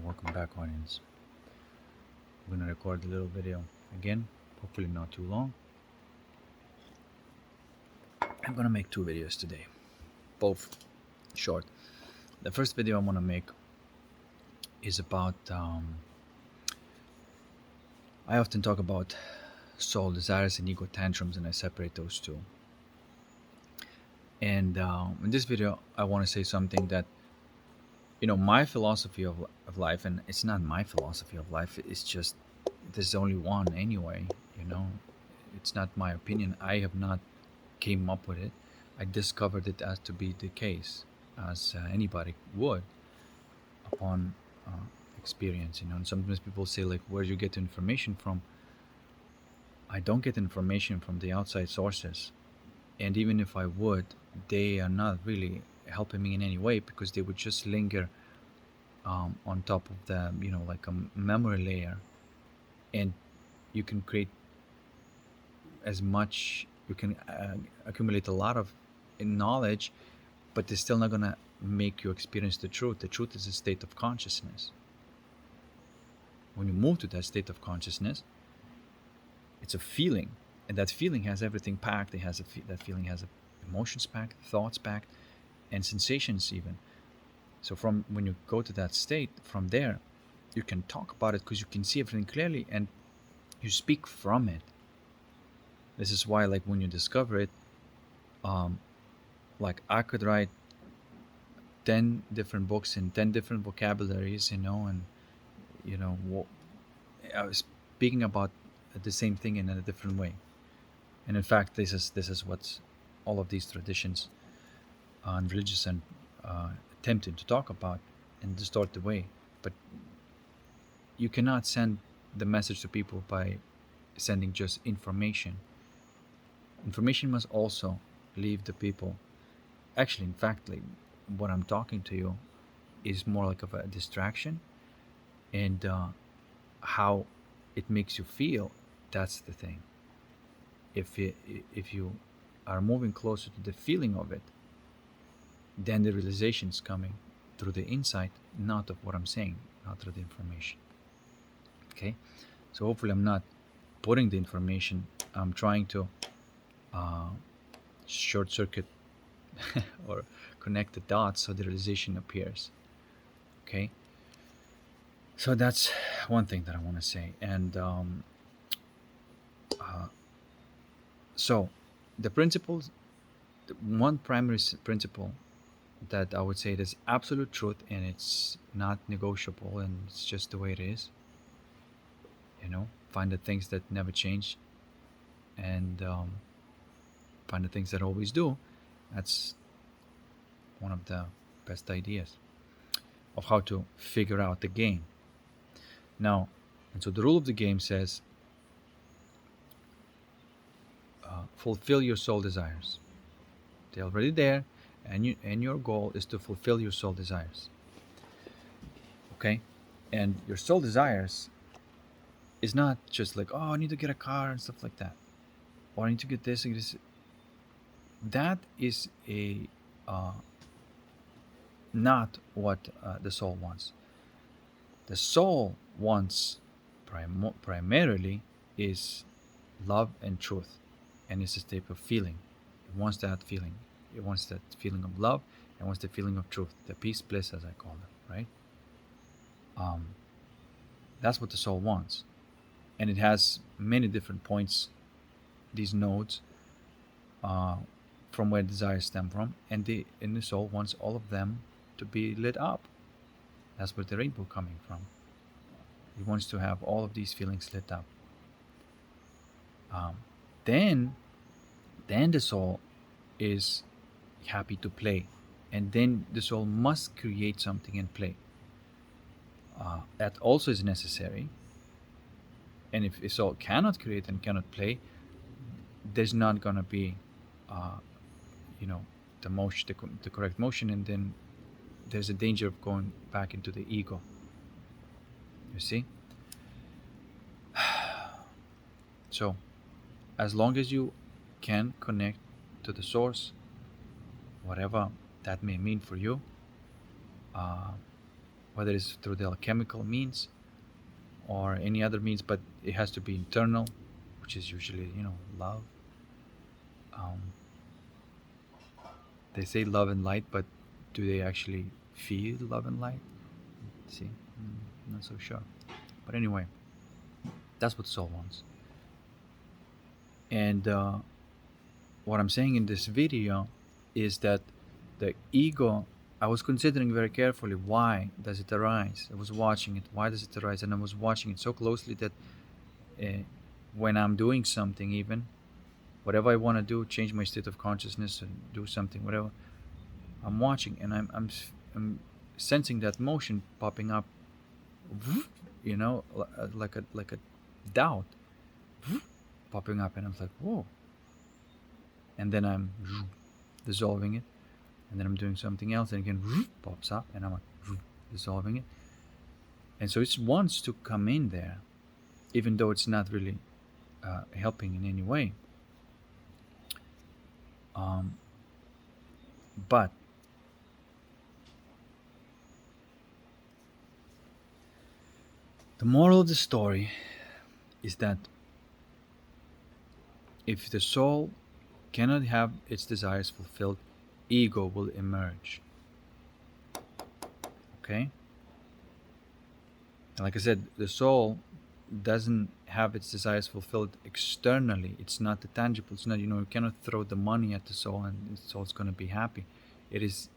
Welcome back, audience. I'm gonna record a little video again, hopefully not too long. I'm gonna make two videos today, both short. The first video I'm gonna make is about. I often talk about soul desires and ego tantrums, and I separate those two. And in this video, I want to say something that my philosophy of life, and it's not my philosophy of life. It's just there's only one anyway. You know, it's not my opinion. I have not came up with it. I discovered it as to be the case, as anybody would upon experience. And sometimes people say like, "Where do you get information from?" I don't get information from the outside sources, and even if I would, they are not really helping me in any way because they would just linger on top of the, like a memory layer, and you can create as much, you can accumulate a lot of knowledge, but they're still not going to make you experience the truth. The truth is a state of consciousness. When you move to that state of consciousness, it's a feeling, and that feeling has everything packed. That feeling has emotions packed, thoughts packed, and sensations even. So from when you go to that state, from there, you can talk about it because you can see everything clearly and you speak from it. This is why, like, when you discover it, like I could write 10 different books in 10 different vocabularies, and you know, I was speaking about the same thing in a different way. And in fact, this is what all of these traditions and religious and attempting to talk about and distort the way. But you cannot send the message to people by sending just information. Information must also leave the people. Actually, in fact, like what I'm talking to you is more like of a distraction, and how it makes you feel. That's the thing. If you are moving closer to the feeling of it, then the realization is coming through the insight, not of what I'm saying, not through the information. Okay, so hopefully I'm not putting the information. I'm trying to uh, short circuit or connect the dots so the realization appears. Okay, so that's one thing that I want to say. And uh, so the principles, one primary principle that I would say it is absolute truth and it's not negotiable and it's just the way it is. Find the things that never change, and find the things that always do. That's one of the best ideas of how to figure out the game. Now, and so the rule of the game says, fulfill your soul desires. They're already there, and your goal is to fulfill your soul desires. Okay, and your soul desires is not just like, oh, I need to get a car and stuff like that, or I need to get this and this. That is a not what the soul wants. The soul wants primarily is love and truth, and it's a type of feeling. It wants that feeling. It wants that feeling of love. It wants the feeling of truth, the peace, bliss, as I call it. Right? Um, that's what the soul wants, and it has many different points. These nodes, uh, from where desires stem from, and the soul wants all of them to be lit up. That's where the rainbow coming from. He wants to have all of these feelings lit up. Um, then, then the soul is happy to play, and then the soul must create something and play. That also is necessary. And if the soul cannot create and cannot play, there's not gonna be, uh, you know, the motion, the correct motion, and then there's a danger of going back into the ego. You see. So, as long as you can connect to the source, whatever that may mean for you, uh, whether it's through the alchemical means or any other means, but it has to be internal, which is usually, love. Um, they say love and light, but do they actually feel love and light? See, not so sure. But anyway, that's what soul wants. And what I'm saying in this video is that the ego, I was considering very carefully, why does it arise? I was watching it, why does it arise? And I was watching it so closely that uh, when I'm doing something, even whatever I want to do, change my state of consciousness and do something, whatever, I'm watching and I'm sensing that motion popping up, like a doubt popping up, and I'm like, whoa. And then I'm dissolving it, and then I'm doing something else, and again pops up, and I'm like dissolving it. And so it wants to come in there, even though it's not really helping in any way. But the moral of the story is that if the soul cannot have its desires fulfilled, ego will emerge. Okay? And like I said, the soul doesn't have its desires fulfilled externally. It's not the tangible. It's not, you cannot throw the money at the soul and the soul's going to be happy. It is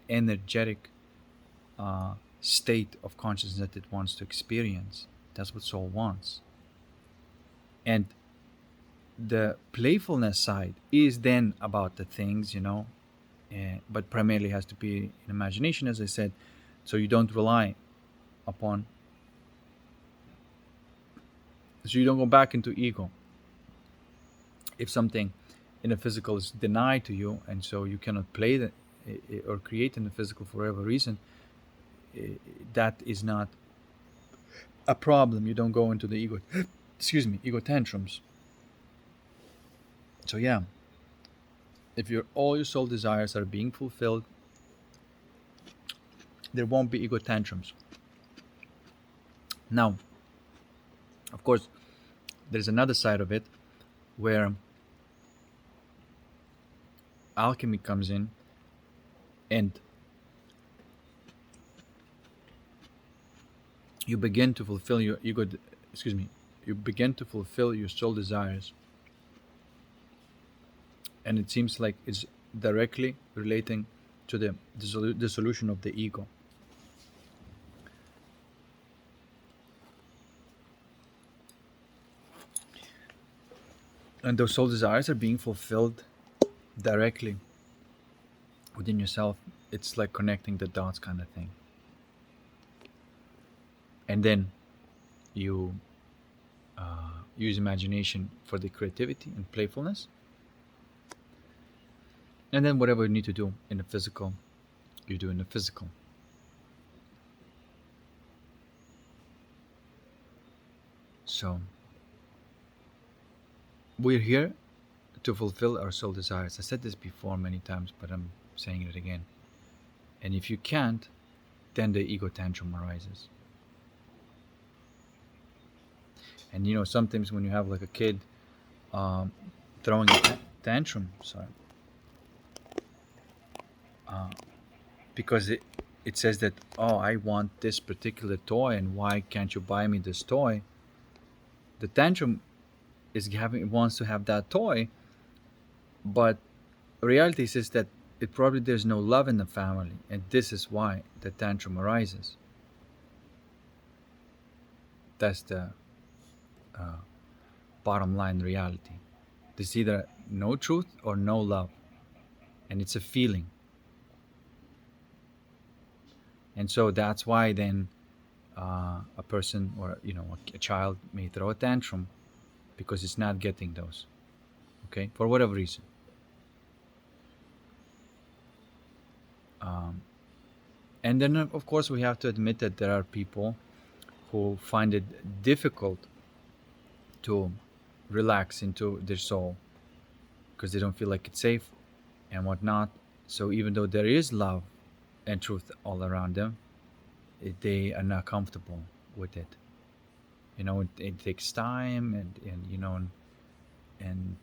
energetic state of consciousness that it wants to experience. That's what soul wants. And the playfulness side is then about the things, but primarily has to be in imagination, as I said, so you don't rely upon, so you don't go back into ego. If something in the physical is denied to you, and so you cannot play that or create in the physical for whatever reason, that is not a problem. You don't go into the ego ego tantrums. So yeah, if all your soul desires are being fulfilled, there won't be ego tantrums. Now, of course, there's another side of it where alchemy comes in, and you begin to fulfill your you begin to fulfill your soul desires, and it seems like it's directly relating to the dissolution of the ego. And those soul desires are being fulfilled directly within yourself. It's like connecting the dots kind of thing. And then you use imagination for the creativity and playfulness. And then whatever you need to do in the physical, you do in the physical. So we're here to fulfill our soul desires. I said this before many times, but I'm saying it again. And if you can't, then the ego tantrum arises. And sometimes when you have like a kid throwing a tantrum, because it says that, oh, I want this particular toy, and why can't you buy me this toy? The tantrum wants to have that toy, but reality says that there's no love in the family, and this is why the tantrum arises. That's the bottom line reality. There's either no truth or no love, and it's a feeling. And so that's why then a person or a child may throw a tantrum, because it's not getting those, okay, for whatever reason. And then of course we have to admit that there are people who find it difficult to relax into their soul because they don't feel like it's safe and whatnot. So even though there is love and truth all around them, they are not comfortable with it. It takes time, and and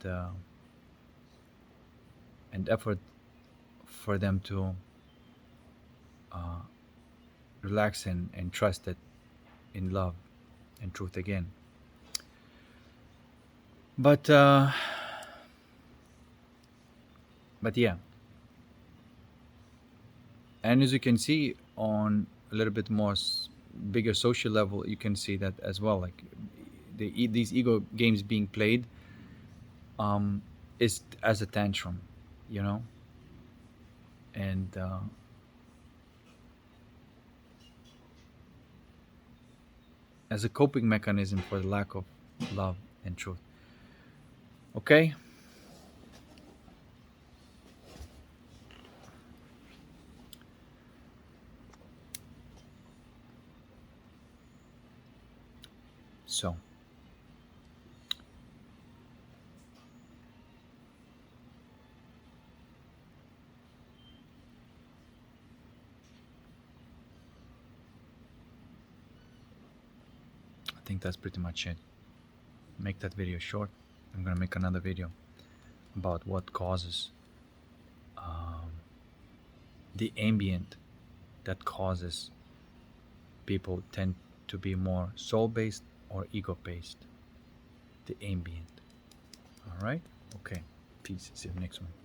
and effort for them to uh, relax and trust it in love and truth again. But uh, but yeah, and as you can see on a little bit more bigger social level, you can see that as well, like these ego games being played, um is as a tantrum, you know and as a coping mechanism for the lack of love and truth. Okay. So I think that's pretty much it. Make that video short. I'm gonna make another video about what causes um, the ambient that causes people tend to be more soul based or ego based. The ambient. All right. Okay. Peace. See you next one.